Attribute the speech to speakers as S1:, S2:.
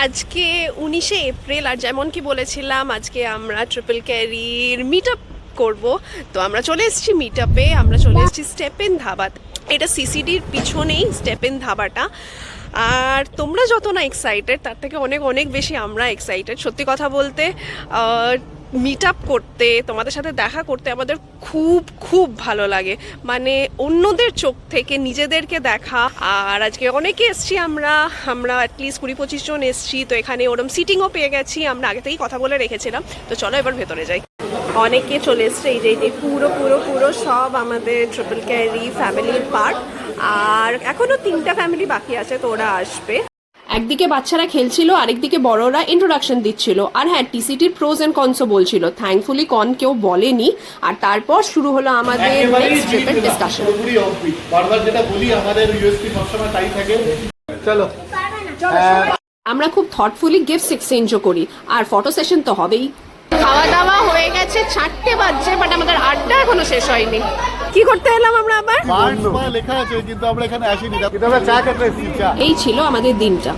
S1: আজকে 19শে এপ্রিল, আর যেমন কি বলেছিলাম আজকে আমরা ট্রিপল ক্যারির মিট আপ করবো। তো আমরা চলে এসেছি মিট আপে, আমরা চলে এসেছি স্টেপেন ধাবাতে। এটা সিসিডির পিছনেই স্টেপেন ধাবাটা। আর তোমরা যত না এক্সাইটেড তার থেকে অনেক অনেক বেশি আমরা এক্সাইটেড। সত্যি কথা বলতে মিট আপ করতে, তোমাদের সাথে দেখা করতে আমাদের খুব খুব ভালো লাগে। মানে অন্যদের চোখ থেকে নিজেদেরকে দেখা। আর আজকে অনেকে এসছি, আমরা অ্যাটলিস্ট 20-25 জন এসছি। তো এখানে ওরম সিটিংও পেয়ে গেছি, আমরা আগে থেকেই কথা বলে রেখেছিলাম। তো চলো এবার ভেতরে যাই। অনেকে চলে এসছে, এই যে পুরো পুরো পুরো সব আমাদের ট্রিপল ক্যারি ফ্যামিলির পার্ট। আর এখনো 3টা ফ্যামিলি বাকি আছে, তো ওরা আসবে। একদিকে বাচ্চারা খেলছিল, আরেকদিকে বড়রা ইন্ট্রোডাকশন দিচ্ছিল। আর হ্যাঁ, টিসিটির প্রোজ এন্ড কনসও বলছিল। থ্যাঙ্কফুলি কন কেউ বলেনি। আর তারপর শুরু হলো আমাদের নেক্সট ট্রিপের ডিসকাশন।
S2: বারবার যেটা বলি, আমাদের ইউএসপি সবসময় তাই থাকে। চলো
S1: আমরা খুব থটফুলি গিফটস এক্সচেঞ্জও করি, আর ফটো সেশন তো হবেই। খাওয়া দাওয়া হয়ে গেছে, 4টে বাজছে, বাট আমাদের আড্ডা এখনো শেষ হয়নি। কি করতে এলাম আমরা আবার?
S2: লেখা আছে কিন্তু আমরা এখানে আসিনি, কিন্তু আমরা চা খেতে এসেছি।
S1: এই ছিল আমাদের দিনটা।